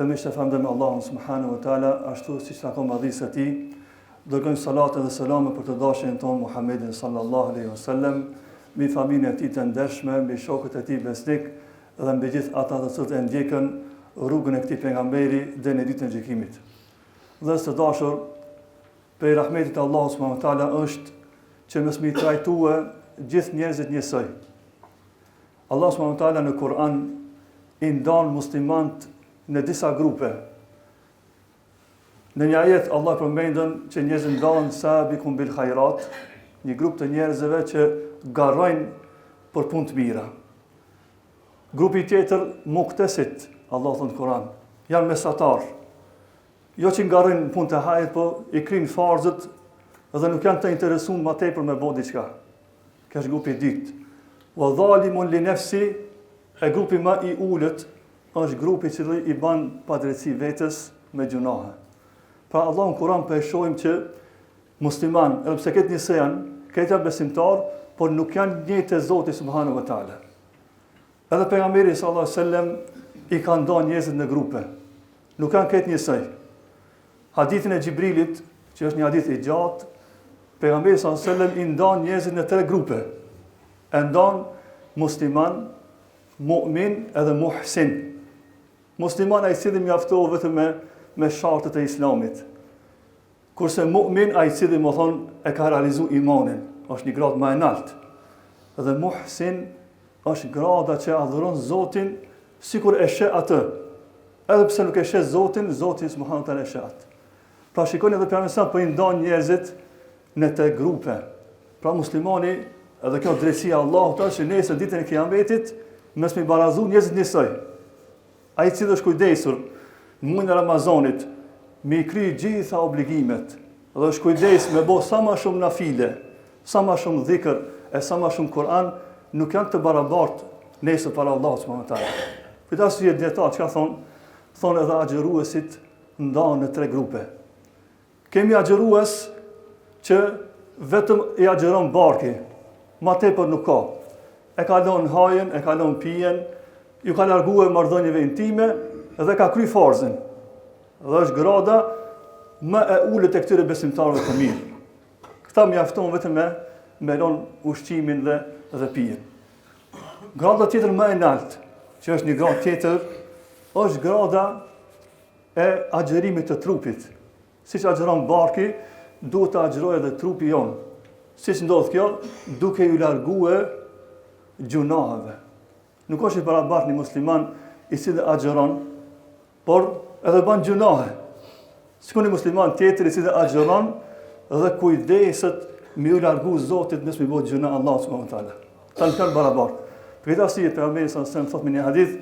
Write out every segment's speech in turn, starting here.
Fillimisht e famdem Allahun subhanahu wa taala, ashtu siç na ka madhësisë e tij, dërgojmë salat dhe selame për të dashurin ton Muhammedin sallallahu alaihi wasallam, mbi familjen e tij të ndershme, mbi shokët e tij besnik dhe mbi gjithë ata të cilët e ndjekën rrugën e këtij pejgamberi deri në ditën e gjykimit. Dhe së dashur, për rahmetit e Allahut subhanahu wa taala është që mos mi trajtue gjithë njerëzit njësoj. Allah subhanahu wa taala në Kur'an i ndan muslimanët në disa grupe. Në një ajet Allah përmendën që njerëzit ndalen sabiqun bil khairat, një grup të njerëzve që garrojnë për punë të mira. Grupi tjetër muqtasid, Allah thon në Kur'an, janë mesatar. Jo që ngarrojnë punë të hajrit, po i kryjnë farzët dhe nuk janë të interesuar më tepër me bë diçka. Kjo është grupi i dytë. Wa zalimun li nafsi, e grupi më i ulët është grupi që i bën padrejti vetes me gjunahe. Pra Allah në Kur'an po e shohim që musliman, edhe pse këtë njëse janë, këtë janë besimtar, por nuk janë një të Zotit subhanahu wa taala. Edhe pejgamberi sallallahu alaihi wasallam i ka ndarë njerëzit në grupe. Nuk kanë këtë njësoj. Hadithin e Xhibrilit, që është një hadith i gjatë, pejgamberi sallallahu alaihi wasallam i ndan njerëzit në 3 grupe. E ndan musliman, mu'min edhe muhsin. Musliman ai i cili mjaftohet vetëm me shartet e Islamit. Kurse mu'min ai i cili më thonë e ka realizuar imanin, është një gradë më e lartë. Dhe muhsin është grada që adhuron Zotin sikur e sheh atë. Edhe pse nuk e sheh Zotin, Zoti subhanahu wa taala e sheh atë. Pra shikoni edhe pejgamberi sa po i ndan njerëzit në 3 grupe. Pra muslimani, edhe kjo drejtësia e Allahut është që nesër ditën e Kiametit mos mi barazu njerëzit njësoj. Ai i cili është kujdesur në muajin e Ramazanit, me i kry gjitha obligimet, dhe është kujdes me bo sa ma shumë nafile, sa ma shumë dhikr, e sa ma shumë Kur'an, nuk janë të barabartë nesër para Allahut subhanahu wa taala. Për të arsye dietar çka thonë edhe agjëruesit ndahen në 3 grupe. Kemi agjërues që vetëm i agjëron barki, ma tepër nuk ka. E ka lënë hajën, e ka lënë pijen, ju ka larguar marrëdhënieve intime dhe ka kry farzën. Dhe është grada më e ulët e këtyre besimtarëve të mirë. Këta mjafton vetëm me lënë ushqimin dhe pijen. Grada tjetër më e lartë, që është një gradë tjetër, është grada e agjerimit të trupit. Siç agjeron barki, duhet të agjerojë edhe trupi jonë. Siç ndodh kjo, duke ju larguar gjunaheve. Nuk është i barabartë një musliman i cili agjeron, por edhe bën gjunahe. Sikur një musliman tjetër i cili agjeron dhe kujdeset me u largu Zotit nëse mi bëhet gjuna Allah subhanahu wa taala. Ta nuk kanë barabartë. Për këtë arsye pejgamberi sallallahu alaihi wasallam thotë në një hadith: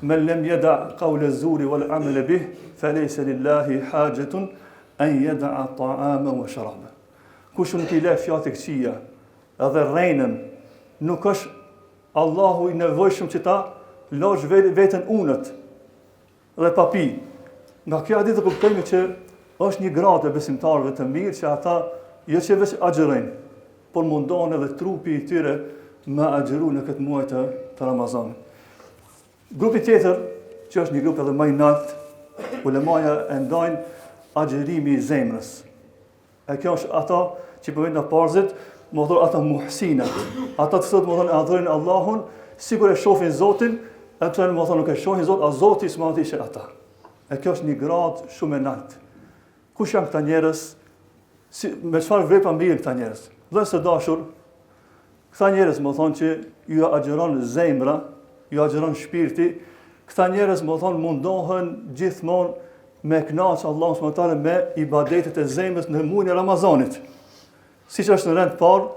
"Men lam yada qawla az-zuri wal 'amala bih, falaysa lillahi hajatun an yada'a ta'ama wa sharaba." Kush nuk i lë fjalët e këqija edhe rrenën, nuk është Allahu i nevojshëm që ta losh veten unët dhe papi. Nga kjo hadith kuptojmë që është një gradë e besimtarëve të mirë që ata jo që veç agjerojnë, por mundohen edhe trupi i tyre me agjeru në këtë muaj të Ramazanit. Grupi tjetër, që është një grup edhe më i lartë, ulemaja e ndajnë agjerimi i zemrës. E kjo është ata që përmendën në parzit, më thonë ata muhsinat. Ata të thotë më thonë adhurojnë Allahun, sikur e shohin Zotin, edhe pse më thonë nuk e shohin Zotin, a Zoti s'mund të ishte ata. E kjo është një gradë shumë e lartë. Kush janë këta njerëz? Me çfarë vepra mbijnë këta njerëz? Dhe së dashur, këta njerëz më thonë që ju agjeron zemra, ju agjeron shpirti, këta njerëz më thonë mundohen gjithmonë me kënaqë Allahu subhanahu wa taala me ibadetet e zemrës në muajin e Ramazanit. Siç është në rend parë,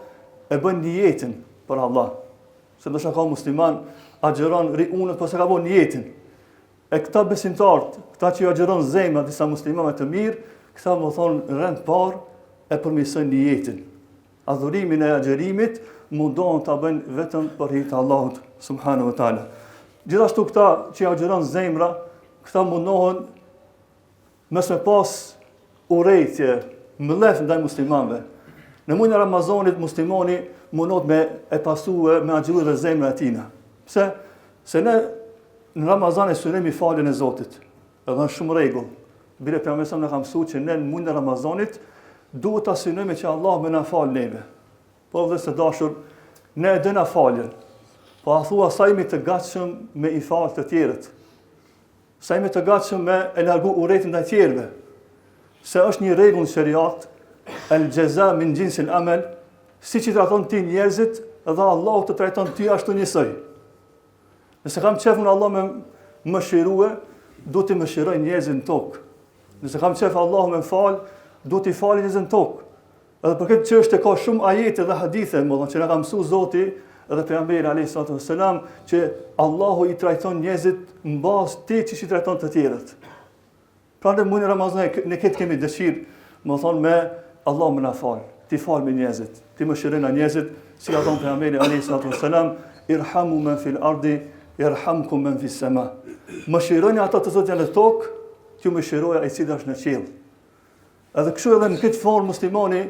e bën niyetin për Allah. Se ndoshta ka musliman agjeron riunët, po s'e ka bën niyetin. E këta besimtarët, këta që ju agjeron zemra disa muslimanë të mirë, këta më thonë në rend parë e përmirësojnë niyetin. Adhurimin e agjerimit mundohen ta bëjnë vetëm për hir të Allahut subhanahu wa taala. Gjithashtu këta që agjeron zemra, këta mundohen mos me pas urrejtje, mbledh ndaj muslimanëve. Në muajin e Ramazanit muslimani mundohet me e pasue me agjeruar dhe zemra e tina. Pse? Se ne në Ramazan e synojmë faljen e Zotit. edhe në shumë rregull. Bile pejgamberi sa na ka mësuar që ne në muajin e Ramazanit duhet ta synojmë që Allah më na fal neve. Po vëllezër të dashur, ne e dëna faljen. Po a thua sa jemi të gatshëm me i fal të tjerët? Sa jemi të gatshëm me e largu urrejtën ndaj tjerëve? Se është një rregull në shariat, el jaza min jinsil amal, siç i trajton ti njerëzit, edhe Allahu të trajton ty ashtu njësoj. Nëse kam qefun Allah me më shirue, do t'i më shiroj njerëzit në tokë. Nëse kam qef Allah me më falë, do t'i falë njerëzit në tokë. Edhe për këtë çështje ka shumë ajete dhe hadithe, që na ka mësuar Zoti edhe pejgamberi alayhis salam që Allahu i trajton njerëzit mbas te që i trajton të tjerët. Prandaj muajin e Ramazanit ne këtë kemi dëshirë, me Allah më na fal, ti fal me njerëzit, ti më shiroj njerëzit, si ka thënë pejgamberi alayhis salam, irhamu man fil ardi yarhamkum man fis sama. Më shironi ata të zotë janë në tokë, t'ju më shiroj ai cili është në qiell. Edhe kështu edhe në këtë formë muslimani,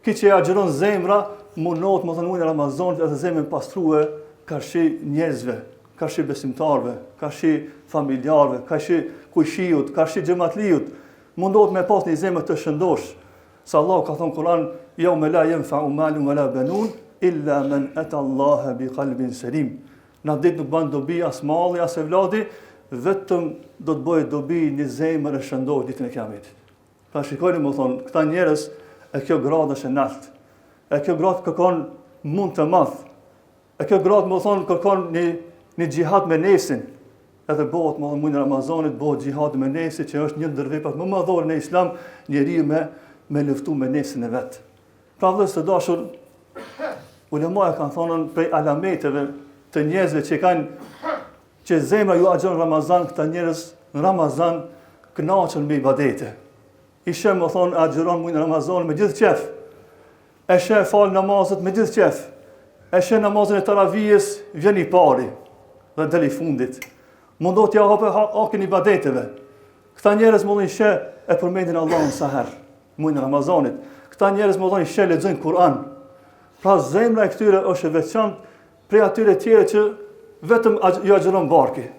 ki që agjeron zemra, mundohet muajin e Ramazanit edhe zemrën pastrua karshi njerëzve, karshi besimtarve, karshi familjarve, karshi kushijut, karshi xhamatliut, mundohet me pas një zemër të shëndosh. Sa Allah ka thënë Kur'an, yawma la yanfa'u malun wala banun illa man ata Allah bi qalbin salim. Në ditë nuk bën dobi as malli as evladi, vetëm do të bëjë dobi një zemër e shëndosh ditën e Kiametit. Pra shikojeni këta njerëz e kjo gradë është e lartë. E kjo gradë kërkon mund të madh. E kjo gradë kërkon një xhihad me nefsin. Edhe bëhet muajin e Ramazanit bëhet xhihad me nefsin që është një ndër veprat më madhore në Islam, njeriu me luftu me nefsin e vet. Pra vëllezër të dashur, ulemaja kanë thonë prej alameteve të njerëzve që zemra ju agjon Ramazan, këta njerëz në Ramazan kënaqen me ibadete. I shem agjeron muajin e Ramazanit me gjithë qef. E shem fal namazet me gjithë qef. E shem namazin e taravijes vjen i pari dhe del i fundit. Mundohet t'ja hapë hakin ibadeteve. Këta njerëz mullin she e përmendin Allahun sa herë muajin e Ramazanit. Këta njerëz mullin she lexojnë Kur'an. Pra zemra e këtyre është e veçantë prej atyre tjere që vetëm ju agjeron barki.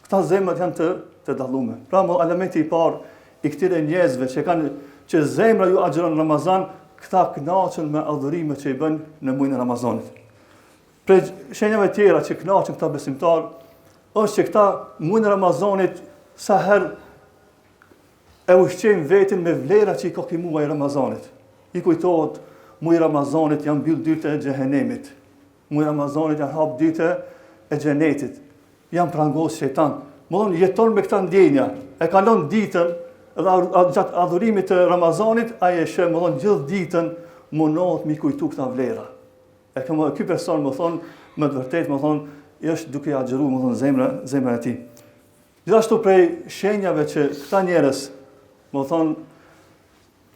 Këta zemrat janë të dallume. Pra elementi i parë i këtyre njerëzve që zemra ju agjeron në Ramazan, këta kënaqen me adhurimet që i bën në muajin e Ramazanit. Prej shenjave tjera që kënaqen këta besimtar, është që këta muajin e Ramazanit sa herë e ushqejnë veten me vlera që i ka ky muaj i Ramazanit. I kujtohet muaji i Ramazanit janë mbyll dytë e xhehenemit. Muaji i Ramazanit janë hap dytë e xhenetit. Janë prangos shejtan. Jeton me këta ndjenja. E kalon ditën dhe gjatë adhurimit të Ramazanit, ai e sheh gjithë ditën mundohet mi kujtu këta vlera. E ky person më të vërtet është duke agjeruar zemra e tij. Gjithashtu prej shenjave që këta njerëz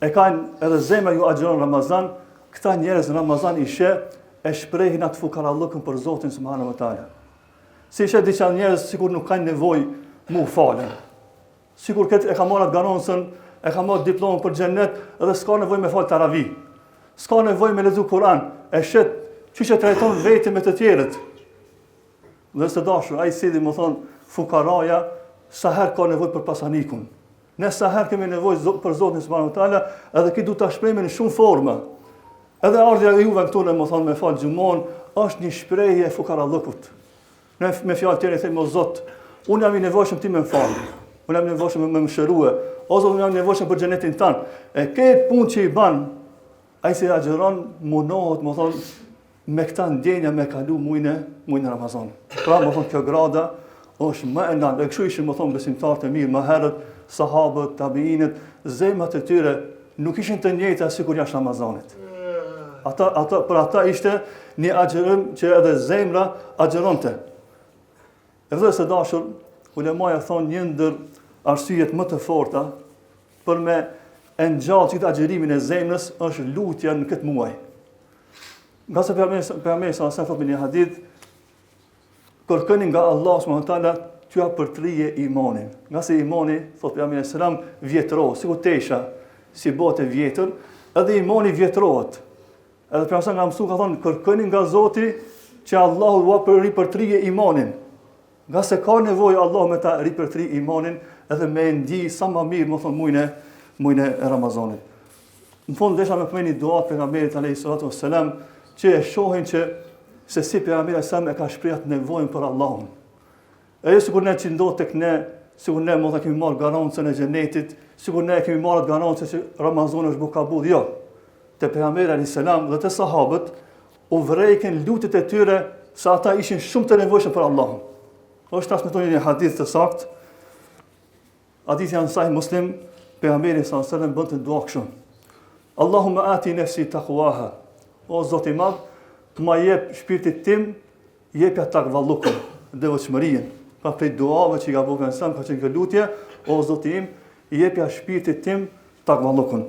e kanë edhe zemra ju agjeron Ramazan, këta njerëz në Ramazan i shprehin atë fukarallëkun për Zotin subhanahu wa taala. Si disa njerëz sikur nuk kanë nevojë mu falen. Sikur këtë e ka marrë garancën, e ka marrë diplomën për xhenet dhe s'ka nevojë me fal taravi. S'ka nevojë me lexu Kur'an, e shet çish e trajton vetëm me të tjerët. Dhe së dashur, ai sidi fukaraja sa herë ka nevojë për pasanikun. Ne sa herë kemi nevojë për Zotin subhanahu wa taala, edhe ki duhet ta shprehim në shumë forma. Edhe ardha e juve këtu me fal xhumon është një shprehje e fukarallëkut. Ne me fjalë tjera themi o Zot, unë jam i nevojshëm ti më fal. Unë jam i nevojshëm me më shërue. O Zot, unë jam i nevojshëm për xhenetin tan. E këtë punë që i ban, ai si agjeron mundohet me këta ndjenja me kalu muajin e Ramazanit. Pra kjo grada është më e lartë. Kështu ishin besimtarët e mirë më herët, sahabët, tabiinët, zemrat e tyre nuk ishin të njëjta sikur jashtë Ramazanit. Për ata ishte një agjerim që edhe zemra agjeronte. E vëllezër të dashur, ulemaja thonë një ndër arsyet më të forta për me ngjallë këtë agjerimin e zemrës është lutja në këtë muaj. Nga se pejgamberi sa thotë në një hadith, kërkoni nga Allah subhanahu wa taala t'ju përtrije imanin. Nga se imani, thotë pejgamberi selam, vjetrohet, sikur tesha, si botë e vjetër, edhe imani vjetrohet. Edhe pejgamberi ka thonë kërkoni nga Zoti që Allahu t'ju përtrije imanin. Nga se ka nevojë Allah me ta ripërtri imanin edhe me ndi sa më mirë, më thonë, mujnë e Ramazanit. Në fund desha me përmeni duat pejgamberit alayhi salatu wassalam, që e shohin që se si pejgamberi sa e ka shprehur nevojën për Allahun. E jo sikur ne që ndodh tek ne, sikur ne mos e kemi marrë garancën e xhenetit, sikur ne kemi marrë garancën që Ramazani është bukabull, jo. Te pejgamberi alayhi salam dhe te sahabët u vrejken lutjet e tyre se ata ishin shumë të nevojshëm për Allahun. Është transmetuar një hadith të saktë. Hadithi janë Sahih Muslim, pejgamberi sallallahu alajhi wasallam bënte dua kështu. Allahumma ati nafsi taqwaha. O Zoti i Madh, ma jep shpirtit tim, jepja takvallukun, devotshmërinë. Pra prej duave që i ka bëu sa ka qenë kjo lutje, o Zoti im, jepja shpirtit tim takvallukun.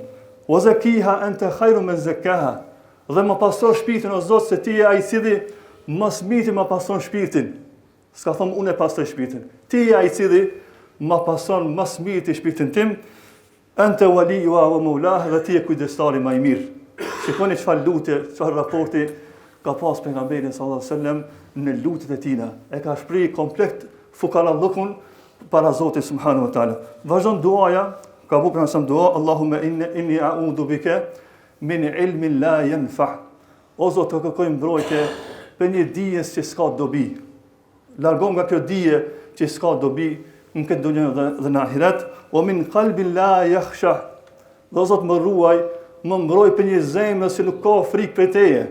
Wa zakiha anta khairu min zakaha. Dhe më pastron shpirtin o Zot, se ti je ai i cili më së miri më pastron shpirtin. S'ka thëmë unë e pastroj shpirtin. Ti je ai i cili më pastron më së miri shpirtin tim. Anta waliyuha wa mawlaha, dhe ti je kujdestari më i mirë. Shikoni çfarë lutje, çfarë raporti ka pas pejgamberi sallallahu alajhi wasallam në lutjet e tina. E ka shpreh komplet fukarallukun para Zotit subhanahu wa taala. Vazhdon duaja, ka bëu për sa dua, Allahumma inni a'udhu bika min ilmin la yanfa. O Zot, të kërkoj mbrojtje për një dijes që s'ka dobi. Largon nga kjo dije që s'ka dobi në këtë dunjë dhe në ahiret. O min qalbin la yakhsha. O Zot, më ruaj, më mbroj për një zemër që nuk ka frikë prej teje.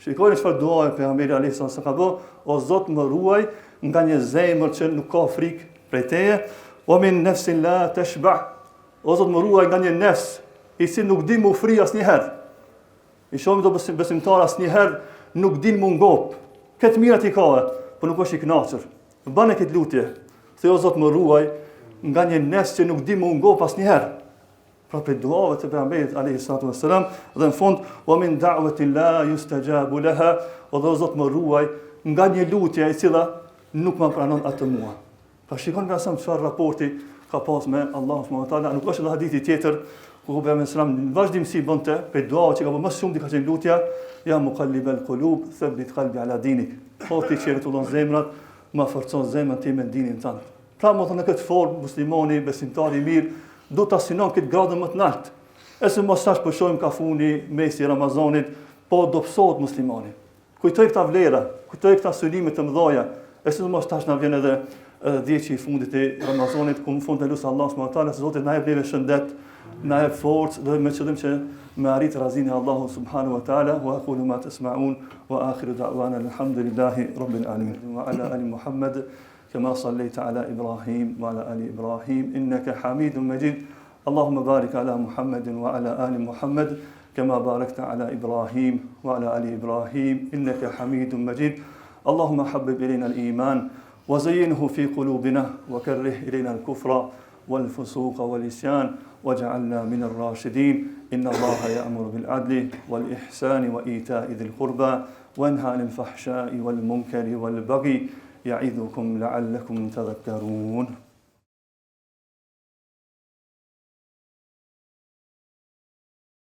Shikoni çfarë duaje pejgamberi alayhis salam ka bëu, o Zot, më ruaj nga një zemër që nuk ka frikë prej teje. O min nafsin la tashba. O Zot, më ruaj nga një nefs i cili nuk di më ufri asnjëherë. I shohim do besimtar asnjëherë nuk din më ngop. Këtë mirat i ka, por nuk është i kënaqur. Bane këtë lutje. Se o Zot, më ruaj nga një nefs që nuk di më ngop asnjëherë. Pra për duave të pejgamberit alayhi salatu wassalam, dhe në fund wa min da'watin la yustajabu laha, o dhe o Zot, më ruaj nga një lutje e cila nuk më pranon atë mua. Pra shikon nga sa çfarë raporti ka pas me Allahu subhanahu wa taala. Nuk është edhe hadithi tjetër ku pejgamberi sallallahu alajhi wasallam vazhdimsi bënte për duave që ka bërë më shumë ka qenë lutja, ja muqallibal qulub thabbit qalbi ala dinik. O ti që rretullon zemrat, më forcon zemrën time në dinin tënd. Pra më thonë në këtë formë muslimani, besimtari i mirë, do të asinon këtë gradën më të lartë. E se mos tash përshojmë kafuni mesi Ramazanit, po do pësohet muslimani. Kujtoj këta vlera, kujtoj këta synime të mëdhaja, e se mos tash na vjen edhe dhjeqi i fundit e Ramazanit, ku në fund të lusë Allah subhanahu wa taala se Zoti na jep neve shëndet, na jep forcë dhe me qëllim që me arrit razinin e Allahut subhanahu wa taala. Wa aqulu ma tasma'un wa akhiru da'wana alhamdulillahi rabbil alamin. Wa ala ali Muhammad كما صليت على إبراهيم وعلى آل إبراهيم إنك حميد مجيد. اللهم بارك على محمد وعلى آل محمد كما باركت على إبراهيم وعلى آل إبراهيم إنك حميد مجيد. اللهم حبب إلينا الإيمان وزينه في قلوبنا وكره إلينا الكفر والفسوق والعصيان واجعلنا من الراشدين. إن الله يأمر بالعدل والإحسان وإيتاء ذي القربى وينهى عن الفحشاء والمنكر والبغي يعظكم لعلكم تذكرون.